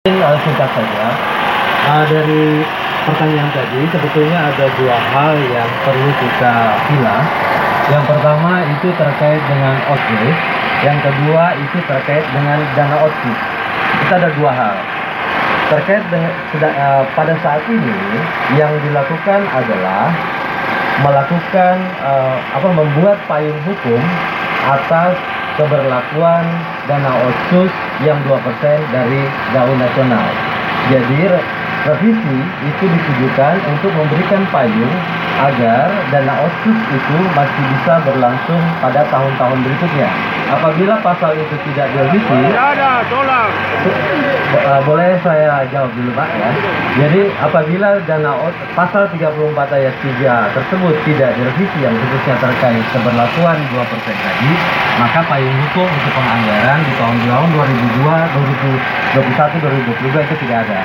Singkat saja, dari pertanyaan tadi sebetulnya ada dua hal yang perlu kita pilah. Yang pertama itu terkait dengan outbreak, yang kedua itu terkait dengan dana otsus. Itu ada dua hal. Terkait dengan pada saat ini yang dilakukan adalah melakukan membuat payung hukum atas keberlakuan dana otsus yang 2% dari gaun nasional. Jadi revisi itu ditujukan untuk memberikan payung agar dana otsus itu masih bisa berlangsung pada tahun-tahun berikutnya. Apabila pasal itu tidak direvisi, boleh saya jawab dulu Pak ya. Jadi apabila pasal 34 ayat 3 tersebut tidak direvisi yang khususnya terkait keberlakuan 2% tadi, maka payung hukum untuk penganggaran di tahun 2021 2022 itu tidak ada.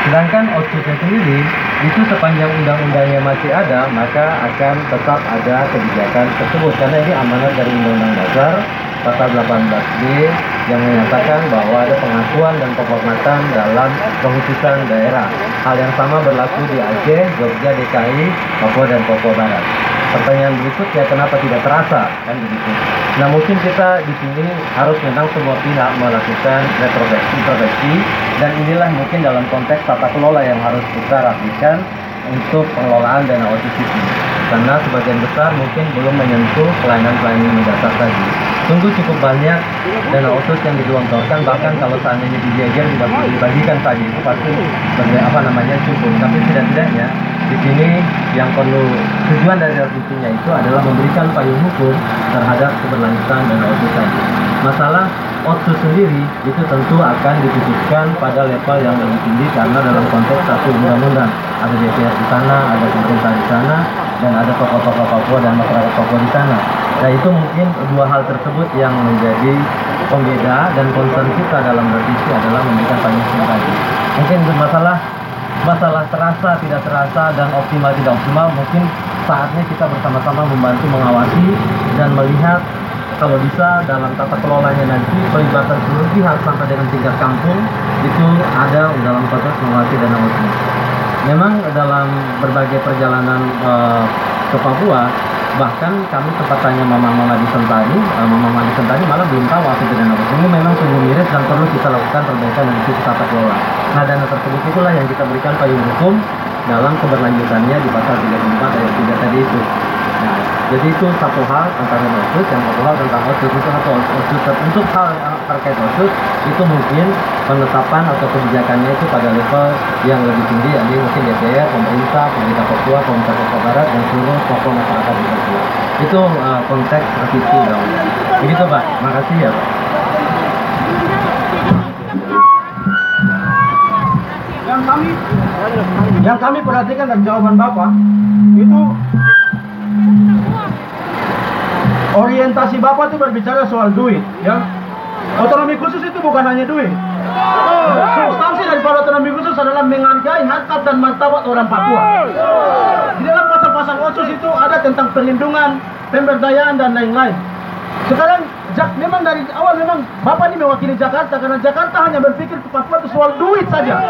Sedangkan otsusnya sendiri itu sepanjang undang-undangnya masih ada, maka akan tetap ada kebijakan tersebut karena ini amanat dari Undang-Undang Dasar pasal 18B yang menyatakan bahwa ada pengakuan dan penghormatan dalam kehususan daerah. Hal yang sama berlaku di Aceh, Jogja, DKI, Papua dan Papua Barat. Pertanyaan berikutnya, kenapa tidak terasa kan begitu? Nah mungkin kita di sini harus memang semua pihak melakukan introspeksi dan inilah mungkin dalam konteks tata kelola yang harus kita rapikan untuk pengelolaan dana otsus itu. Karena sebagian besar mungkin belum menyentuh pelayanan-pelayanan mendasar tadi. Sungguh cukup banyak dana otsus yang digelontorkan, bahkan kalau seandainya dibagikan tadi itu pasti cukup. Tapi tidak-tidaknya di sini yang perlu tujuan dari revisinya itu adalah memberikan payung hukum terhadap keberlanjutan dana otsus tadi. Masalah otsus sendiri itu tentu akan diputuskan pada level yang lebih tinggi karena dalam konteks satu undang-undang ada DPR di sana, ada pemerintah di sana, dan ada tokoh-tokoh Papua dan masyarakat Papua di sana. Nah itu mungkin dua hal tersebut yang menjadi pembeda dan concern kita dalam revisi adalah memberikan payung hukum tadi. Mungkin masalah terasa tidak terasa dan optimal tidak optimal, mungkin saatnya kita bersama-sama membantu mengawasi dan melihat kalau bisa dalam tata kelolanya nanti pelibatan seluruh pihak sampai dengan tingkat kampung itu ada dalam konteks mengawasi dana otsus. Memang dalam berbagai perjalanan ke Papua, bahkan kami sempat tanya Mama di Sentani malah belum tahu apa itu dana otsus. Ini memang sungguh miris dan perlu kita lakukan perbaikan dari sisi tata kelola. Nah dana tersebut itulah yang kita berikan payung hukum dalam keberlanjutannya di pasal 34 ayat 3 tadi itu. Nah, jadi itu satu hal tentang otsus, yang satu hal tentang otsus itu untuk hal terkait otsus itu mungkin penetapan atau kebijakannya itu pada level yang lebih tinggi, yakni mungkin DPR, pemerintah Papua, pemerintah Papua Barat dan seluruh tokoh masyarakat di Papua. Itu konteks revisi undang-undang. Begitu Pak, makasih ya Pak. Yang kami perhatikan dari jawaban Bapak itu orientasi Bapak itu berbicara soal duit, ya. Otonomi khusus itu bukan hanya duit. Substansi daripada otonomi khusus adalah menghargai harkat dan martabat orang Papua. Di dalam pasal-pasal otsus itu ada tentang perlindungan, pemberdayaan dan lain-lain. Sekarang memang dari awal memang Bapak ini mewakili Jakarta karena Jakarta hanya berpikir ke Papua itu soal duit saja.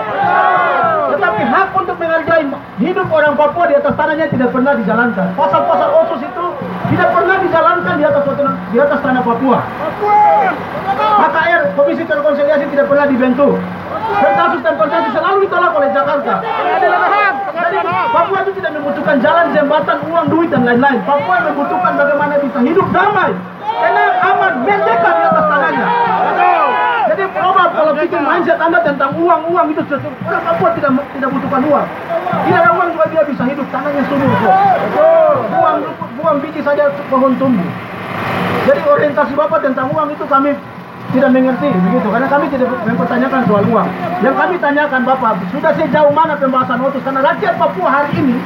Tetapi hak untuk menghargai hidup orang Papua di atas tanahnya tidak pernah dijalankan. Pasal-pasal otsus itu tidak pernah dijalankan di atas tanah Papua. HKR, Komisi Rekonsiliasi tidak pernah dibentuk. Kasus dan konsensus selalu ditolak oleh Jakarta. Jadi Papua itu tidak membutuhkan jalan, jembatan, uang, duit dan lain-lain. Papua membutuhkan bagaimana bisa hidup damai, enak, aman, merdeka di atas tanahnya. Jadi coba kalau bikin mindset Anda tentang uang itu orang Papua tidak butuhkan uang. Tidak ada uang juga dia bisa hidup, tanahnya subur. Buang biji saja pohon tumbuh. Jadi orientasi Bapak tentang uang itu kami tidak mengerti begitu, karena kami tidak mempertanyakan soal uang. Yang kami tanyakan Bapak, sudah sejauh mana pembahasan otsus? Karena rakyat Papua hari ini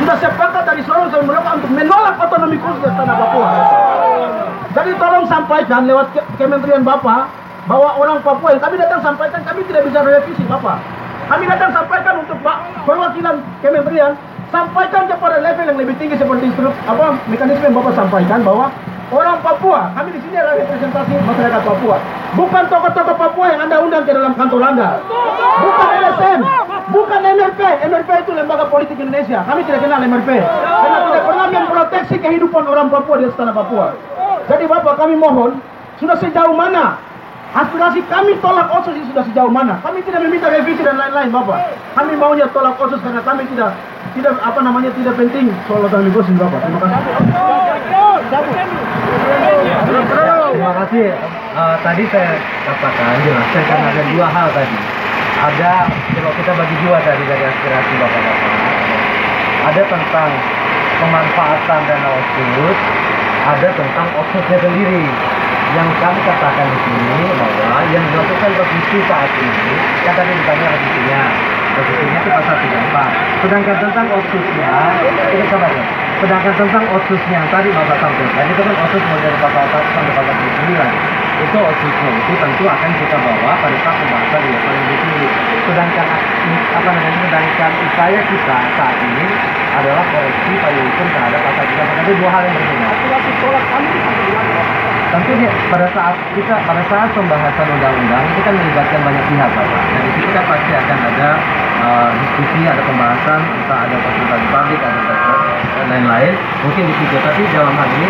sudah sepakat dari Sorong sampai Merauke untuk menolak otonomi khusus di tanah Papua. Jadi tolong sampaikan lewat Kementerian Bapak bahwa orang Papua yang kami datang sampaikan, kami tidak bisa revisi Bapak. Kami datang sampaikan untuk perwakilan Kementerian, sampaikan kepada level yang lebih tinggi seperti mekanisme yang Bapak sampaikan bahwa orang Papua. Kami di sini adalah representasi masyarakat Papua. Bukan tokoh-tokoh Papua yang Anda undang ke dalam kantor Anda. Bukan LSM, bukan MRP. MRP itu lembaga politik Indonesia. Kami tidak kenal MRP. Karena tidak pernah memproteksi kehidupan orang Papua di tanah Papua. Jadi Bapak, kami mohon, sudah sejauh mana aspirasi kami tolak OSUS ini sudah sejauh mana? Kami tidak meminta revisi dan lain-lain, Bapak. Kami maunya tolak OSUS karena kami tidak penting soal otonomi khusus, Bapak. Terima kasih. Terima kasih. Tadi saya katakan jelaskan kan ada dua hal tadi. Ada, kalau kita bagi dua tadi dari aspirasi bapak-bapak. Ada tentang pemanfaatan dana OSUS, ada tentang OSUSnya sendiri. Yang kami katakan di sini bahwa yang dilakukan revisi saat ini, kan tadi ditanya revisinya itu pasal 34. Sedangkan tentang OSUSnya, ini coba ya. Sedangkan tentang OSUSnya tadi Bapak sampaikan, itu kan OSUS mulai dari pasal 1 sampai pasal 9. Itu OSUSnya itu tentu akan kita bawa pada saat pembahasan di level yang tinggi. Sedangkan sedangkan upaya kita saat ini adalah koreksi payung hukum terhadap pasal 3. Itu dua hal yang berbeda. Tentu pada saat pembahasan undang-undang itu kan melibatkan banyak pihak, Bapak. Dan di situ kan pasti akan ada diskusi, ada pembahasan, entah ada konsultasi publik, ada dan lain-lain. Mungkin di situ, tapi dalam hal ini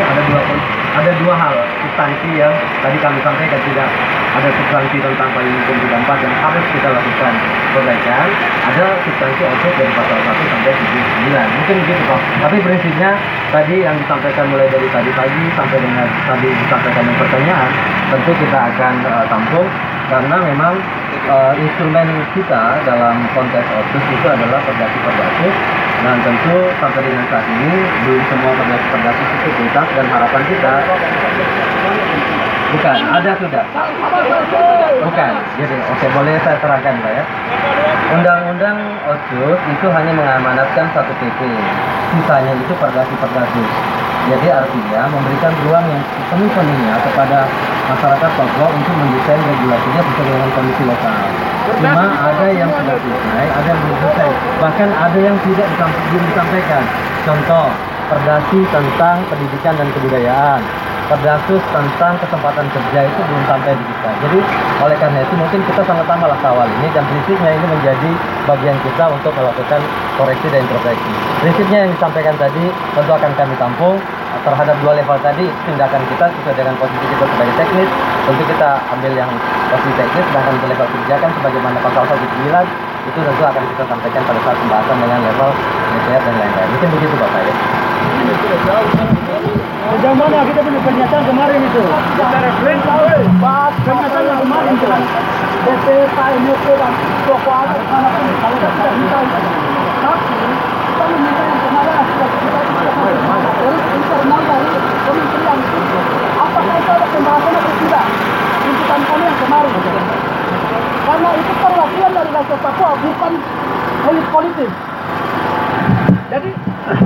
ada dua hal substansi yang tadi kami sampaikan, tidak ada substansi tentang payung hukum 34 yang harus kita lakukan perbaikan. Ada substansi OSUS dari pasal 1 sampai 9. Mungkin begitu, Pak. Tapi prinsipnya tadi yang disampaikan mulai dari tadi pagi sampai dengan tadi disampaikan yang pertanyaan, tentu kita akan tampung karena memang instrumen kita dalam konteks OSUS itu adalah perdasi dan tentu sampai dengan saat ini belum semua perdasi itu tuntas dan harapan kita bukan ada sudah bukan jadi oke, boleh saya terangkan Pak ya. Undang-undang OSUS itu hanya mengamanatkan satu PP, sisanya itu perdasi. Jadi artinya memberikan ruang yang sepenuh-penuhnya kepada masyarakat Papua untuk mendesain regulasinya sesuai dengan kondisi lokal. Cuma ada yang sudah selesai, ada yang belum selesai. Bahkan ada yang belum disampaikan. Contoh, perdasi tentang pendidikan dan kebudayaan. Perdasus tentang kesempatan kerja itu belum sampai di kita. Jadi oleh karena itu mungkin kita sama-sama lah kawal ini, dan prinsipnya ini menjadi bagian kita untuk melakukan koreksi dan introspeksi. Prinsipnya yang disampaikan tadi tentu akan kami tampung terhadap dua level tadi. Tindakan kita sesuai dengan posisi kita sebagai teknis, tentu kita ambil yang posisi teknis, sedangkan untuk level kebijakan sebagaimana pasal 109 itu tentu akan kita sampaikan pada saat pembahasan dengan level DPR dan lain-lain. Mungkin begitu Bapak ya. Sejauh mana kita punya pernyataan kemarin itu? Pernyataan yang kemarin itu DP, Pak MUP dan tokoh adat manapun kalau kita tidak minta itu. Tapi kita meminta yang kemarin sudah kita dari internal dari kementerian itu. Apakah itu ada pembahasan atau tidak? Tuntutan kami yang kemarin. Karena itu perwakilan dari rakyat Papua, bukan elit politik. Jadi,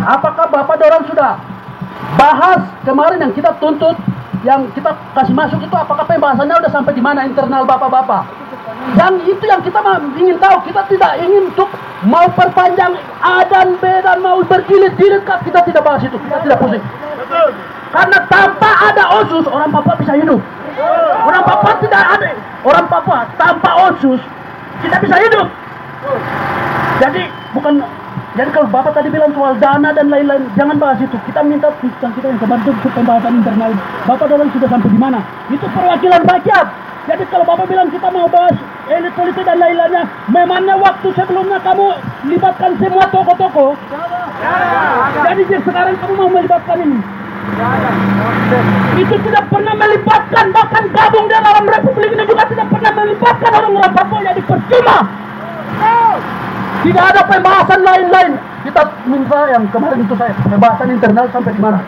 apakah Bapak dorong sudah bahas kemarin yang kita tuntut, yang kita kasih masuk itu, apakah pembahasannya udah sampai di mana internal Bapak-bapak? Yang itu yang kita ingin tahu. Kita tidak ingin untuk mau perpanjang A dan B dan mau berjilid-jilid, kita tidak bahas itu, kita tidak pusing. Karena tanpa ada OSUS, orang Papua bisa hidup. Orang Papua tidak ada, orang Papua tanpa OSUS tidak bisa hidup. Jadi kalau Bapak tadi bilang soal dana dan lain-lain, jangan bahas itu. Kita minta kita yang kemarin itu pembahasan internal. Bapak dorong sudah sampai di mana? Itu perwakilan rakyat. Jadi kalau Bapak bilang kita mau bahas elit politik dan lain-lainnya, memangnya waktu sebelumnya kamu libatkan semua tokoh-tokoh? Jadi sekarang kamu mau melibatkan ini? Itu tidak pernah melibatkan, bahkan gabung dalam Republik ini juga tidak pernah melibatkan orang-orang Papua, jadi percuma. Tidak ada pembahasan lain-lain. Kita minta yang kemarin itu saya pembahasan internal sampai di mana?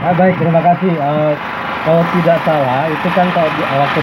Baik, terima kasih. Kalau tidak salah itu kan waktu